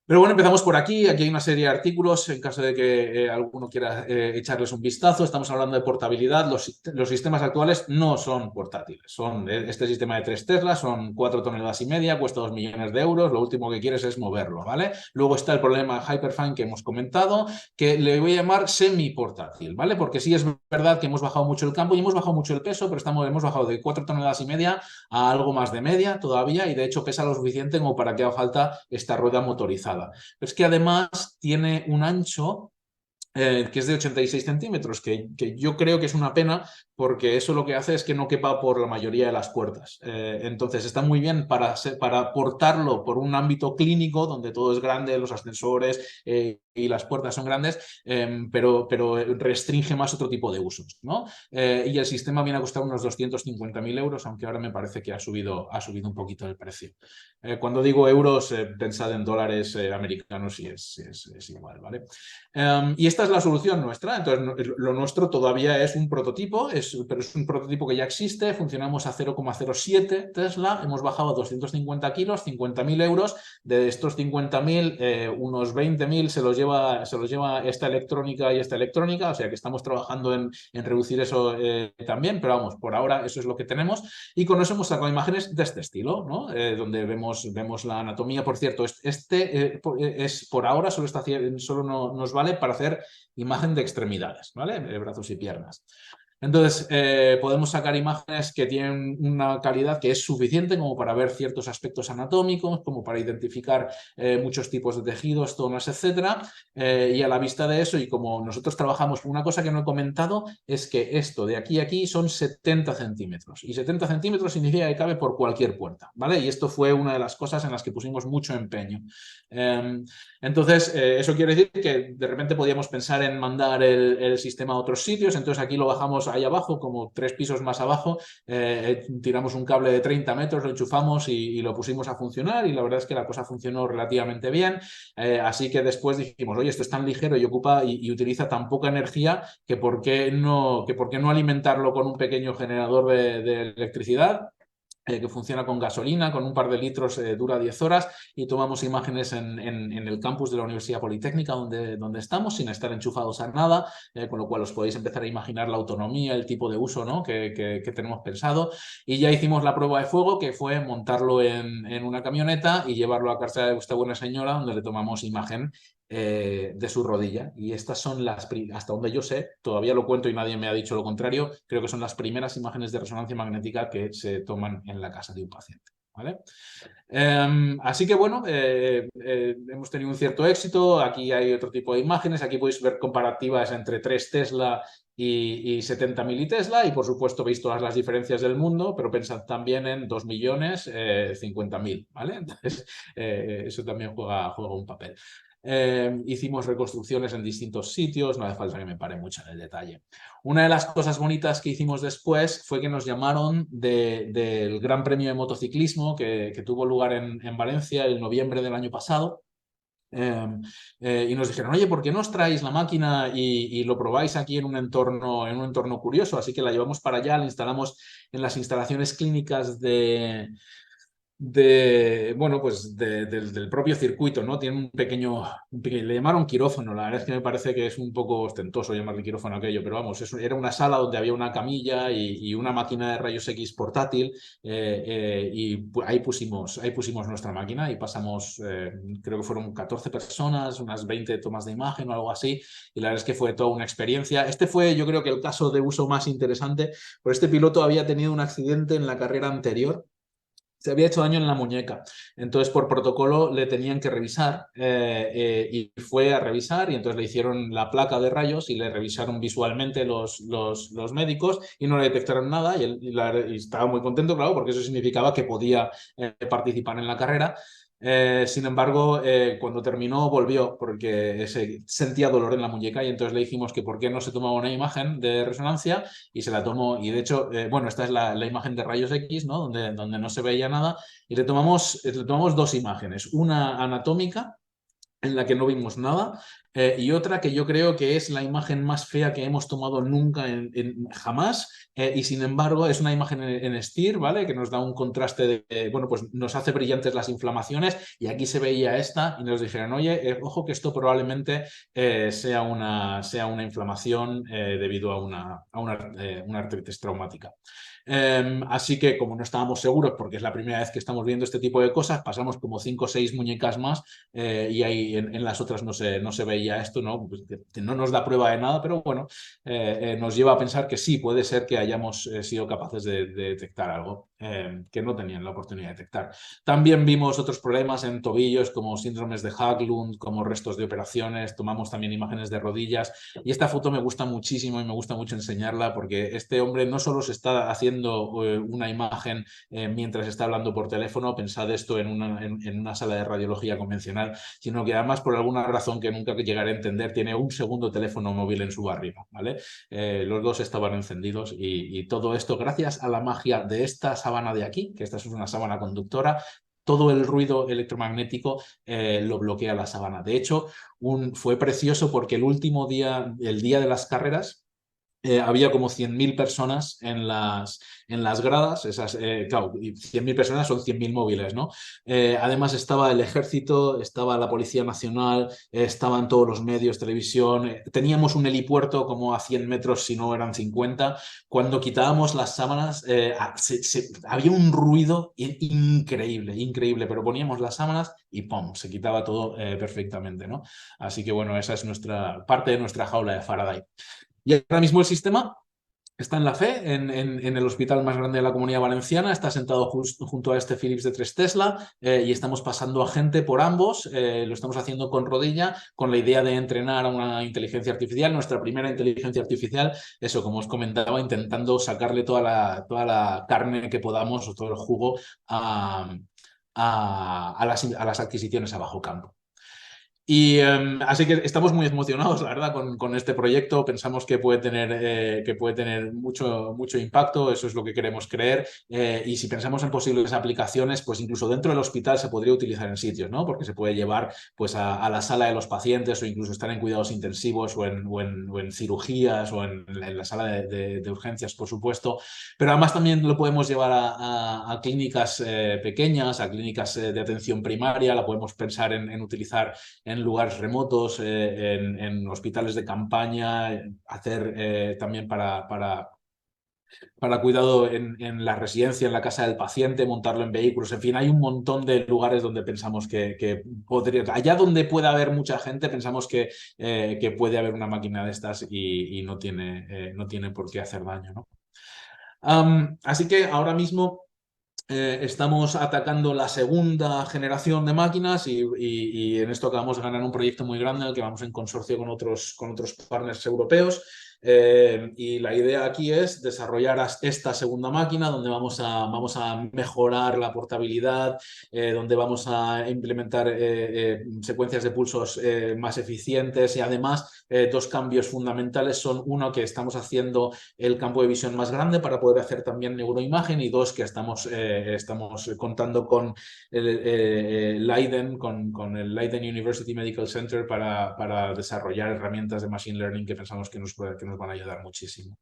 S2: Pero bueno, empezamos por aquí. Aquí hay una serie de artículos en caso de que alguno quiera echarles un vistazo. Estamos hablando de portabilidad. Los sistemas actuales no son portátiles. Este sistema de 3 Teslas son 4,5 toneladas, cuesta 2 millones de euros. Lo último que quieres es moverlo, ¿vale? Luego está el problema de Hyperfine que hemos comentado, que le voy a llamar semi-portátil, ¿vale? Porque sí es verdad que hemos bajado mucho el campo y hemos bajado mucho el peso, pero hemos bajado de 4,5 toneladas a algo más de media todavía, y de hecho pesa lo suficiente como para que haga falta esta rueda motorizada. Pero es que además tiene un ancho que es de 86 centímetros, que yo creo que es una pena porque eso lo que hace es que no quepa por la mayoría de las puertas. Entonces está muy bien para portarlo por un ámbito clínico donde todo es grande, los ascensores y las puertas son grandes, pero restringe más otro tipo de usos, ¿no? Y el sistema viene a costar unos 250.000 euros, aunque ahora me parece que ha subido un poquito el precio. Cuando digo euros, pensad en dólares americanos y es igual, ¿vale? Y esta es la solución nuestra. Entonces, lo nuestro todavía es un prototipo, pero es un prototipo que ya existe. Funcionamos a 0,07 Tesla. Hemos bajado a 250 kilos, 50.000 euros. De estos 50.000, unos 20.000 se los lleva esta electrónica y esta electrónica. O sea que estamos trabajando en reducir eso también. Pero vamos, por ahora eso es lo que tenemos. Y con eso hemos sacado imágenes de este estilo, ¿no? Donde vemos la anatomía. Por cierto, por ahora solo nos vale para hacer imagen de extremidades, ¿vale? Brazos y piernas. Entonces, podemos sacar imágenes que tienen una calidad que es suficiente como para ver ciertos aspectos anatómicos, como para identificar muchos tipos de tejidos, zonas, etcétera. Y a la vista de eso, y como nosotros trabajamos, una cosa que no he comentado es que esto de aquí a aquí son 70 centímetros. Y 70 centímetros significa que cabe por cualquier puerta, ¿vale? Y esto fue una de las cosas en las que pusimos mucho empeño. Entonces, eso quiere decir que de repente podíamos pensar en mandar el sistema a otros sitios. Entonces aquí lo bajamos ahí abajo, como 3 pisos más abajo, tiramos un cable de 30 metros, lo enchufamos y lo pusimos a funcionar, y la verdad es que la cosa funcionó relativamente bien. Así que después dijimos, oye, esto es tan ligero y ocupa y utiliza tan poca energía que por qué no alimentarlo con un pequeño generador de electricidad que funciona con gasolina, con un par de litros, dura 10 horas, y tomamos imágenes en el campus de la Universidad Politécnica donde estamos, sin estar enchufados a nada, con lo cual os podéis empezar a imaginar la autonomía, el tipo de uso, ¿no? que tenemos pensado. Y ya hicimos la prueba de fuego, que fue montarlo en una camioneta y llevarlo a casa de esta buena señora, donde le tomamos imagen de su rodilla. Y estas son hasta donde yo sé, todavía lo cuento y nadie me ha dicho lo contrario, creo que son las primeras imágenes de resonancia magnética que se toman en la casa de un paciente, ¿vale? Así que bueno, hemos tenido un cierto éxito. Aquí hay otro tipo de imágenes. Aquí podéis ver comparativas entre 3 Tesla y 70 militesla, y por supuesto veis todas las diferencias del mundo, pero pensad también en 2 millones 50.000, ¿vale? Entonces, eso también juega un papel. Hicimos reconstrucciones en distintos sitios, no hace falta que me pare mucho en el detalle. Una de las cosas bonitas que hicimos después fue que nos llamaron del Gran Premio de Motociclismo que tuvo lugar en Valencia en noviembre del año pasado. Y nos dijeron, oye, ¿por qué no os traéis la máquina y lo probáis aquí en un entorno curioso? Así que la llevamos para allá, la instalamos en las instalaciones clínicas bueno, pues del propio circuito, ¿no? Tiene le llamaron quirófano. La verdad es que me parece que es un poco ostentoso llamarle quirófano aquello, pero vamos, era una sala donde había una camilla y una máquina de rayos X portátil, ahí pusimos nuestra máquina y pasamos, creo que fueron 14 personas, unas 20 tomas de imagen o algo así, y la verdad es que fue toda una experiencia. Este fue, yo creo que el caso de uso más interesante, porque este piloto había tenido un accidente en la carrera anterior. Se había hecho daño en la muñeca, entonces por protocolo le tenían que revisar, y fue a revisar, y entonces le hicieron la placa de rayos y le revisaron visualmente los médicos y no le detectaron nada, y él y estaba muy contento, claro, porque eso significaba que podía participar en la carrera. Sin embargo, cuando terminó volvió porque sentía dolor en la muñeca, y entonces le dijimos que por qué no se tomaba una imagen de resonancia, y se la tomó. Y de hecho, bueno, esta es la imagen de rayos X, ¿no? Donde no se veía nada, y le tomamos 2 imágenes, una anatómica en la que no vimos nada, y otra que yo creo que es la imagen más fea que hemos tomado nunca jamás, y sin embargo es una imagen en STIR, ¿vale? Que nos da un contraste bueno, pues nos hace brillantes las inflamaciones, y aquí se veía esta y nos dijeron, oye, ojo que esto probablemente sea una inflamación debido a una artritis traumática. Así que como no estábamos seguros, porque es la primera vez que estamos viendo este tipo de cosas, pasamos como 5 o 6 muñecas más, y ahí en las otras no se veía esto, ¿no? Pues que no nos da prueba de nada, pero bueno, nos lleva a pensar que sí, puede ser que hayamos sido capaces de detectar algo que no tenían la oportunidad de detectar. También vimos otros problemas en tobillos, como síndromes de Haglund, como restos de operaciones. Tomamos también imágenes de rodillas, y esta foto me gusta muchísimo y me gusta mucho enseñarla, porque este hombre no solo se está haciendo una imagen mientras está hablando por teléfono, pensad esto en una sala de radiología convencional, sino que además, por alguna razón que nunca llegaré a entender, tiene un segundo teléfono móvil en su barriga, ¿vale? Los 2 estaban encendidos, y todo esto gracias a la magia de esta sábana de aquí, que esta es una sábana conductora. Todo el ruido electromagnético lo bloquea la sábana. De hecho, fue precioso porque el día de las carreras, había como 100.000 personas en las gradas, claro, y 100.000 personas son 100.000 móviles, ¿no? Además estaba el ejército, estaba la Policía Nacional, estaban todos los medios, televisión, teníamos un helipuerto como a 100 metros, si no eran 50. Cuando quitábamos las sábanas, había un ruido increíble, increíble, pero poníamos las sábanas y ¡pum!, se quitaba todo perfectamente, ¿no? Así que bueno, esa es parte de nuestra jaula de Faraday. Y ahora mismo el sistema está en la FE, en el hospital más grande de la Comunidad Valenciana. Está sentado junto a este Philips de 3 Tesla, y estamos pasando a gente por ambos. Lo estamos haciendo con rodilla, con la idea de entrenar a una inteligencia artificial, nuestra primera inteligencia artificial, eso, como os comentaba, intentando sacarle toda la carne que podamos, o todo el jugo a las adquisiciones a bajo campo. Y así que estamos muy emocionados, la verdad, con este proyecto. Pensamos que puede tener mucho impacto, eso es lo que queremos creer. Y si pensamos en posibles aplicaciones, pues incluso dentro del hospital se podría utilizar en sitios, ¿no? Porque se puede llevar pues a la sala de los pacientes, o incluso estar en cuidados intensivos, o en cirugías, o en la sala de urgencias, por supuesto. Pero además también lo podemos llevar a clínicas pequeñas, a clínicas de atención primaria. La podemos pensar en utilizar en lugares remotos, en hospitales de campaña, hacer también para cuidado en la residencia, en la casa del paciente, montarlo en vehículos. En fin, hay un montón de lugares donde pensamos que podría, allá donde pueda haber mucha gente, pensamos que puede haber una máquina de estas, y no tiene por qué hacer daño, ¿no? Así que ahora mismo estamos atacando la segunda generación de máquinas y en esto acabamos de ganar un proyecto muy grande que vamos en consorcio con otros partners europeos. Y la idea aquí es desarrollar esta segunda máquina donde vamos a mejorar la portabilidad, donde vamos a implementar secuencias de pulsos más eficientes y además dos cambios fundamentales son uno que estamos haciendo el campo de visión más grande para poder hacer también neuroimagen y dos que estamos contando con el Leiden, con el Leiden University Medical Center para desarrollar herramientas de Machine Learning que pensamos que nos van a ayudar muchísimo.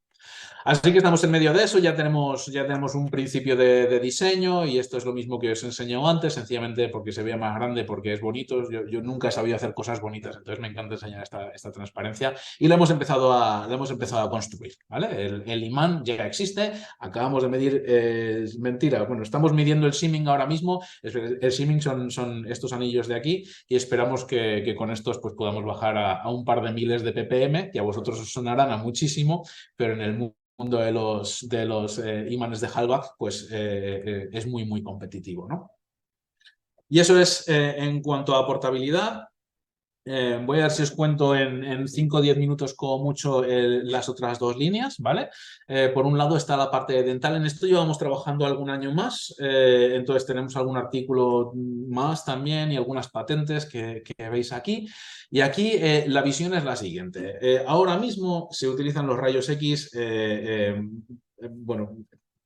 S2: Así que estamos en medio de eso, ya tenemos un principio de diseño y esto es lo mismo que os he enseñado antes, sencillamente porque se vea más grande, porque es bonito. Yo nunca he sabido hacer cosas bonitas, entonces me encanta enseñar esta transparencia y la hemos empezado a construir, ¿vale? El imán ya existe, acabamos de medir, mentira, bueno, estamos midiendo el shimming ahora mismo, el shimming son estos anillos de aquí y esperamos que con estos pues podamos bajar a un par de miles de ppm, que a vosotros os sonarán a muchísimo, pero en el mundo de los imanes de Halbach, pues es muy, muy competitivo, ¿no? Y eso es en cuanto a portabilidad. Voy a ver si os cuento en 5 o 10 minutos como mucho las otras dos líneas, ¿vale? Por un lado está la parte dental, en esto llevamos trabajando algún año más, entonces tenemos algún artículo más también y algunas patentes que veis aquí. Y aquí la visión es la siguiente. Ahora mismo se utilizan los rayos X, bueno,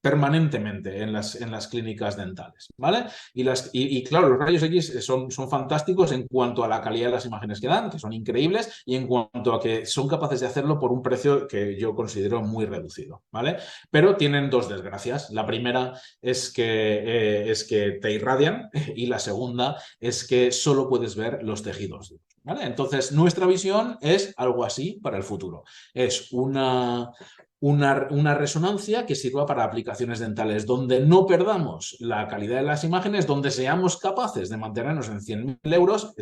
S2: permanentemente en las clínicas dentales, ¿vale? Y claro, los rayos X son fantásticos en cuanto a la calidad de las imágenes que dan, que son increíbles, y en cuanto a que son capaces de hacerlo por un precio que yo considero muy reducido, ¿vale? Pero tienen dos desgracias. La primera es que te irradian y la segunda es que solo puedes ver los tejidos. ¿Vale? Entonces, nuestra visión es algo así para el futuro. Es una resonancia que sirva para aplicaciones dentales, donde no perdamos la calidad de las imágenes, donde seamos capaces de mantenernos en 100.000 euros.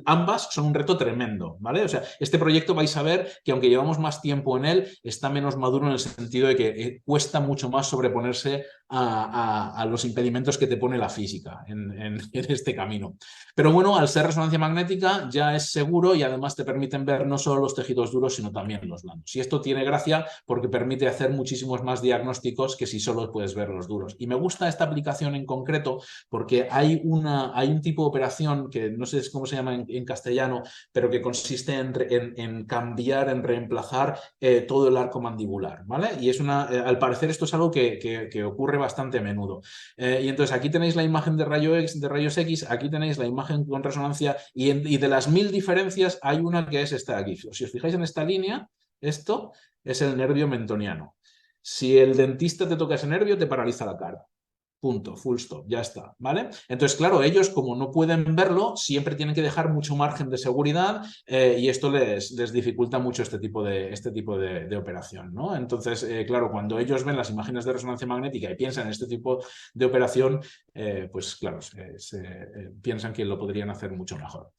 S2: Ambas son un reto tremendo, ¿vale? O sea, este proyecto vais a ver que aunque llevamos más tiempo en él, está menos maduro en el sentido de que cuesta mucho más sobreponerse a los impedimentos que te pone la física en este camino. Pero bueno, al ser resonancia magnética ya es seguro y además te permiten ver no solo los tejidos duros, sino también los blandos. Y esto tiene gracia porque permite hacer muchísimos más diagnósticos que si solo puedes ver los duros. Y me gusta esta aplicación en concreto porque hay un tipo de operación que no sé cómo se llama en castellano, pero que consiste en cambiar, en reemplazar todo el arco mandibular, ¿vale? Y al parecer esto es algo que ocurre bastante a menudo. Y entonces aquí tenéis la imagen de rayos X, aquí tenéis la imagen con resonancia y de las 1000 diferencias hay una que es esta de aquí. Si os fijáis en esta línea, esto es el nervio mentoniano. Si el dentista te toca ese nervio, te paraliza la cara. Punto, full stop, ya está, ¿vale? Entonces, claro, ellos como no pueden verlo, siempre tienen que dejar mucho margen de seguridad y esto les dificulta mucho este tipo de operación, ¿no? Entonces, claro, cuando ellos ven las imágenes de resonancia magnética y piensan en este tipo de operación, pues claro, piensan que lo podrían hacer mucho mejor.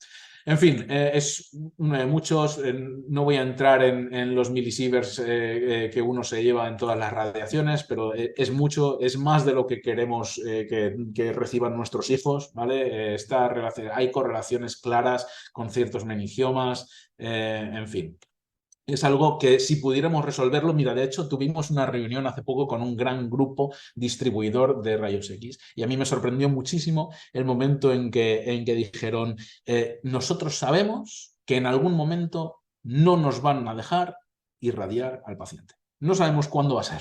S2: En fin, es muchos, no voy a entrar en los milisieverts que uno se lleva en todas las radiaciones, pero es mucho, es más de lo que queremos que reciban nuestros hijos, ¿vale? Hay correlaciones claras con ciertos meningiomas, en fin. Es algo que si pudiéramos resolverlo, mira, de hecho tuvimos una reunión hace poco con un gran grupo distribuidor de rayos X y a mí me sorprendió muchísimo el momento en que dijeron, nosotros sabemos que en algún momento no nos van a dejar irradiar al paciente. No sabemos cuándo va a ser,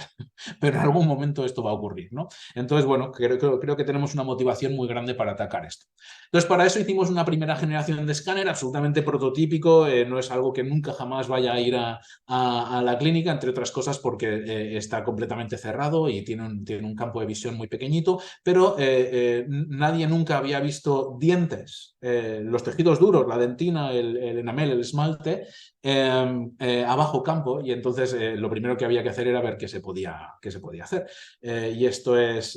S2: pero en algún momento esto va a ocurrir, ¿no? Entonces, bueno, creo que tenemos una motivación muy grande para atacar esto. Entonces, para eso hicimos una primera generación de escáner absolutamente prototípico, no es algo que nunca jamás vaya a ir a la clínica, entre otras cosas porque está completamente cerrado y tiene un campo de visión muy pequeñito, pero nadie nunca había visto dientes, los tejidos duros, la dentina, el enamel, el esmalte, a bajo campo y entonces lo primero que había había que hacer era ver qué se podía hacer. Y esto es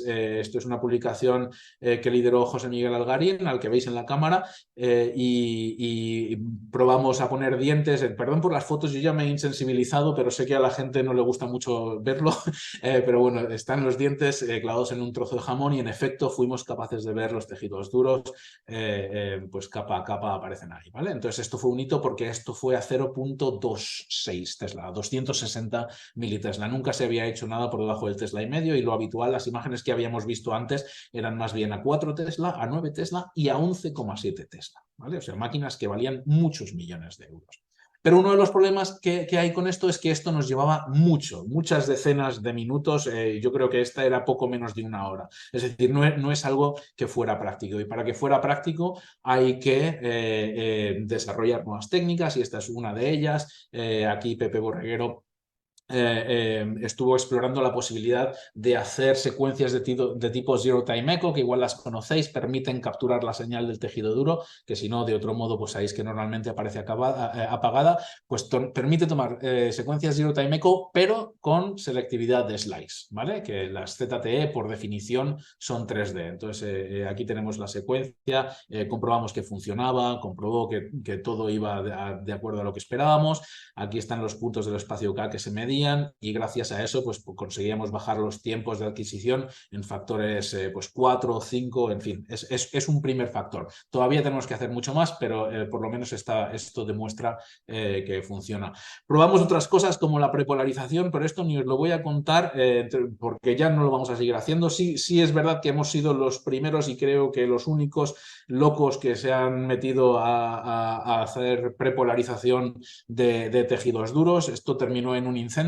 S2: una publicación que lideró José Miguel Algarín, al que veis en la cámara, y probamos a poner dientes. Perdón por las fotos, yo ya me he insensibilizado, pero sé que a la gente no le gusta mucho verlo, pero bueno, están los dientes clavados en un trozo de jamón y en efecto fuimos capaces de ver los tejidos duros, pues capa a capa aparecen ahí, ¿vale? Entonces esto fue un hito porque esto fue a 0.26 Tesla, a 260 militesla. Nunca se había hecho nada por debajo del Tesla y medio, y lo habitual, las imágenes que habíamos visto antes eran más bien a 4 Tesla, a 9 Tesla y a 11,7 Tesla, ¿vale? O sea, máquinas que valían muchos millones de euros. Pero uno de los problemas que hay con esto es que esto nos llevaba muchas decenas de minutos. Yo creo que esta era poco menos de una hora. Es decir, no es algo que fuera práctico. Y para que fuera práctico hay que desarrollar nuevas técnicas, y esta es una de ellas. Aquí Pepe Borreguero estuvo explorando la posibilidad de hacer secuencias de tipo Zero Time Echo, que igual las conocéis, permiten capturar la señal del tejido duro, que si no, de otro modo, pues sabéis que normalmente aparece apagada, pues permite tomar secuencias Zero Time Echo, pero con selectividad de slice, ¿vale? Que las ZTE, por definición, son 3D. Entonces, aquí tenemos la secuencia, comprobamos que funcionaba, comprobó que todo iba de acuerdo a lo que esperábamos. Aquí están los puntos del espacio K que se medían, y gracias a eso pues conseguíamos bajar los tiempos de adquisición en factores pues 4 o 5, en fin, es un primer factor. Todavía tenemos que hacer mucho más, pero por lo menos esto demuestra que funciona. Probamos otras cosas como la prepolarización, pero esto ni os lo voy a contar porque ya no lo vamos a seguir haciendo. Sí es verdad que hemos sido los primeros y creo que los únicos locos que se han metido a hacer prepolarización de tejidos duros. Esto terminó en un incendio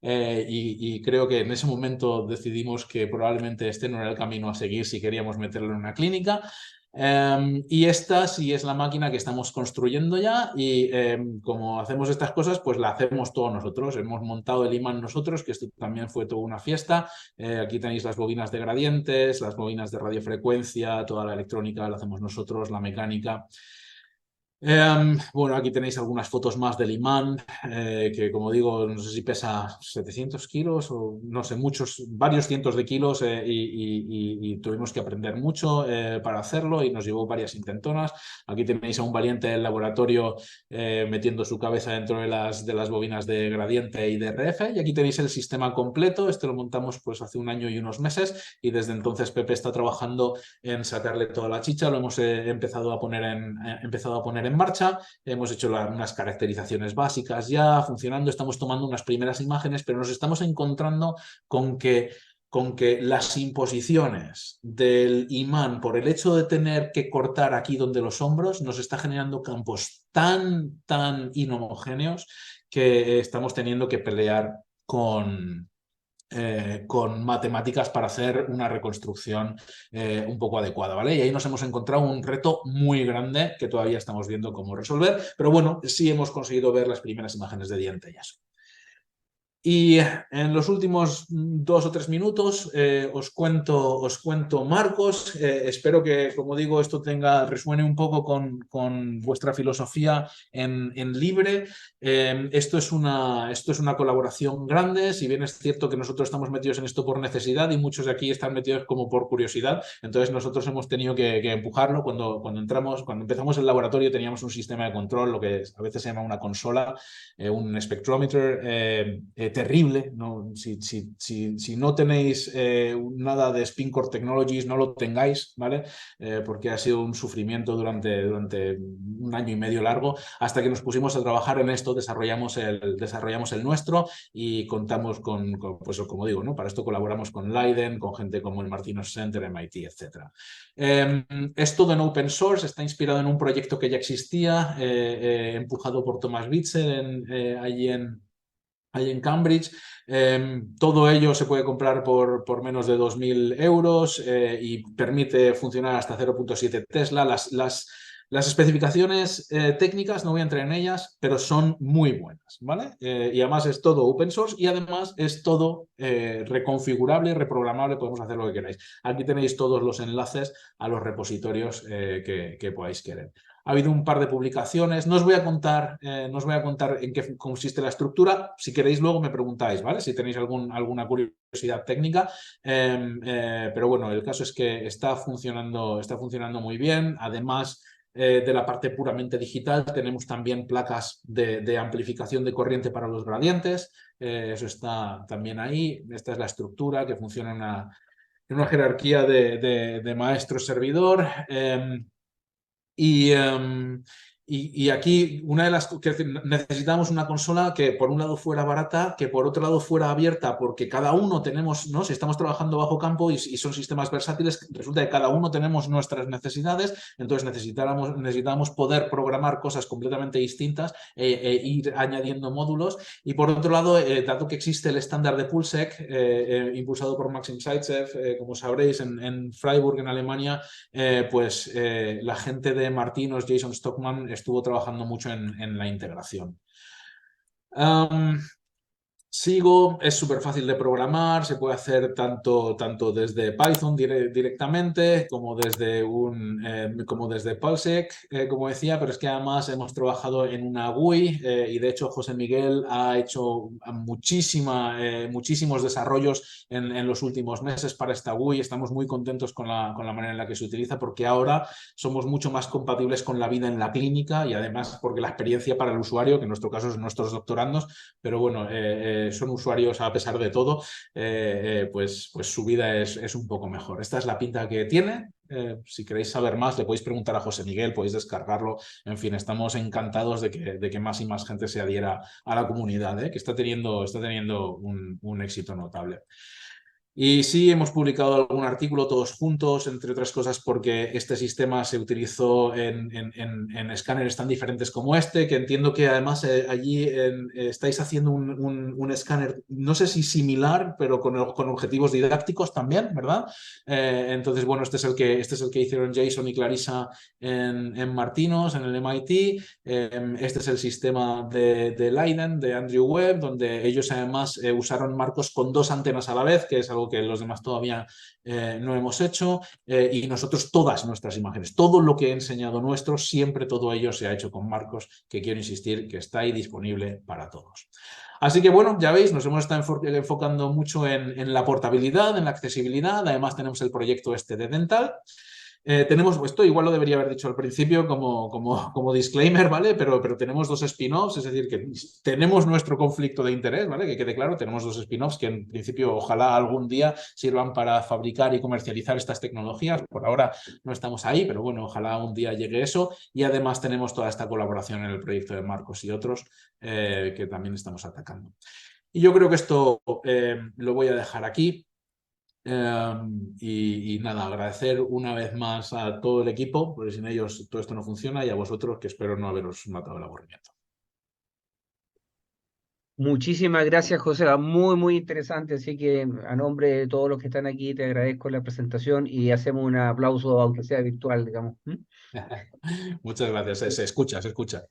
S2: y creo que en ese momento decidimos que probablemente este no era el camino a seguir si queríamos meterlo en una clínica. Y esta sí es la máquina que estamos construyendo ya, y como hacemos estas cosas, pues la hacemos todos nosotros. Hemos montado el imán nosotros, que esto también fue toda una fiesta. Aquí tenéis las bobinas de gradientes, las bobinas de radiofrecuencia, toda la electrónica la hacemos nosotros, la mecánica. Bueno, aquí tenéis algunas fotos más del imán, que como digo, no sé si pesa 700 kilos o no sé, varios cientos de kilos, y tuvimos que aprender mucho para hacerlo, y nos llevó varias intentonas. Aquí tenéis a un valiente del laboratorio metiendo su cabeza dentro de las bobinas de gradiente y de RF, y aquí tenéis el sistema completo. Este lo montamos pues hace un año y unos meses, y desde entonces Pepe está trabajando en sacarle toda la chicha. Lo hemos empezado a poner en marcha. Hemos hecho unas caracterizaciones básicas ya funcionando, estamos tomando unas primeras imágenes, pero nos estamos encontrando con que las imposiciones del imán, por el hecho de tener que cortar aquí donde los hombros, nos está generando campos tan inhomogéneos que estamos teniendo que pelear con matemáticas para hacer una reconstrucción un poco adecuada, ¿vale? Y ahí nos hemos encontrado un reto muy grande que todavía estamos viendo cómo resolver, pero bueno, sí hemos conseguido ver las primeras imágenes de diente y eso. Y en los últimos 2 o 3 minutos os cuento marcos. Espero que, como digo, esto resuene un poco con vuestra filosofía en Libre. Esto es una colaboración grande. Si bien es cierto que nosotros estamos metidos en esto por necesidad y muchos de aquí están metidos como por curiosidad, entonces nosotros hemos tenido que empujarlo. Cuando empezamos el laboratorio teníamos un sistema de control, lo que a veces se llama una consola, un spectrometer terrible, ¿no? Si no tenéis nada de Spincore Technologies, no lo tengáis, ¿vale? Porque ha sido un sufrimiento durante un año y medio largo, hasta que nos pusimos a trabajar en esto. Desarrollamos el nuestro y contamos pues como digo, ¿no? Para esto colaboramos con Leiden, con gente como el Martinos Center, MIT, etc. Es todo en open source, está inspirado en un proyecto que ya existía, empujado por Thomas Bitzer allí en Cambridge. Todo ello se puede comprar por menos de 2.000 euros y permite funcionar hasta 0.7 Tesla. Las especificaciones técnicas, no voy a entrar en ellas, pero son muy buenas, ¿vale? Y además es todo open source, y además es todo reconfigurable, reprogramable, podemos hacer lo que queráis. Aquí tenéis todos los enlaces a los repositorios que podáis querer. Ha habido un par de publicaciones. No os voy a contar, no os voy a contar en qué consiste la estructura. Si queréis, luego me preguntáis, ¿vale? Si tenéis alguna curiosidad técnica. Pero bueno, el caso es que está funcionando muy bien. Además de la parte puramente digital, tenemos también placas de amplificación de corriente para los gradientes. Eso está también ahí. Esta es la estructura que funciona en una jerarquía de maestro-servidor. Y aquí una de las que necesitamos una consola que por un lado fuera barata, que por otro lado fuera abierta, porque cada uno tenemos, ¿no? Si estamos trabajando bajo campo y son sistemas versátiles, resulta que cada uno tenemos nuestras necesidades, entonces necesitamos poder programar cosas completamente distintas e ir añadiendo módulos. Y por otro lado, dado que existe el estándar de PulseSec, impulsado por Maxim Zaitsev, como sabréis, en Freiburg, en Alemania, la gente de Martinos, Jason Stockman, estuvo trabajando mucho en la integración. Sigo, es súper fácil de programar, se puede hacer tanto desde Python directamente como desde PulseSec, como decía, pero es que además hemos trabajado en una GUI y de hecho José Miguel ha hecho muchísimos desarrollos en los últimos meses para esta GUI. Estamos muy contentos con la manera en la que se utiliza porque ahora somos mucho más compatibles con la vida en la clínica y además porque la experiencia para el usuario, que en nuestro caso son nuestros doctorandos, pero bueno, son usuarios a pesar de todo, pues su vida es un poco mejor. Esta es la pinta que tiene. Si queréis saber más, le podéis preguntar a José Miguel, podéis descargarlo. En fin, estamos encantados de que más y más gente se adhiera a la comunidad, que está teniendo un éxito notable. Y sí, hemos publicado algún artículo todos juntos, entre otras cosas porque este sistema se utilizó en escáneres tan diferentes como este, que entiendo que además allí estáis haciendo un escáner, no sé si similar, pero con objetivos didácticos también, ¿verdad? Entonces, bueno, este es el que hicieron Jason y Clarissa en Martinos, en el MIT. Este es el sistema de Leiden, de Andrew Webb, donde ellos además usaron marcos con 2 antenas a la vez, que es algo que los demás todavía no hemos hecho, y nosotros todas nuestras imágenes, todo lo que he enseñado nuestro, siempre todo ello se ha hecho con marcos, que quiero insistir que está ahí disponible para todos. Así que bueno, ya veis, nos hemos estado enfocando mucho en la portabilidad, en la accesibilidad. Además tenemos el proyecto este de Dental. Tenemos, esto igual lo debería haber dicho al principio como disclaimer, ¿vale? Pero tenemos 2 spin-offs, es decir, que tenemos nuestro conflicto de interés, ¿vale? Que quede claro, tenemos 2 spin-offs que en principio ojalá algún día sirvan para fabricar y comercializar estas tecnologías. Por ahora no estamos ahí, pero bueno, ojalá un día llegue eso. Y además tenemos toda esta colaboración en el proyecto de Marcos y otros que también estamos atacando. Y yo creo que esto lo voy a dejar aquí. Y nada, agradecer una vez más a todo el equipo, porque sin ellos todo esto no funciona, y a vosotros, que espero no haberos matado el aburrimiento.
S1: Muchísimas gracias, José. Muy, muy interesante. Así que a nombre de todos los que están aquí, te agradezco la presentación y hacemos un aplauso, aunque sea virtual, digamos. ¿Mm?
S2: Muchas gracias, se escucha, se escucha.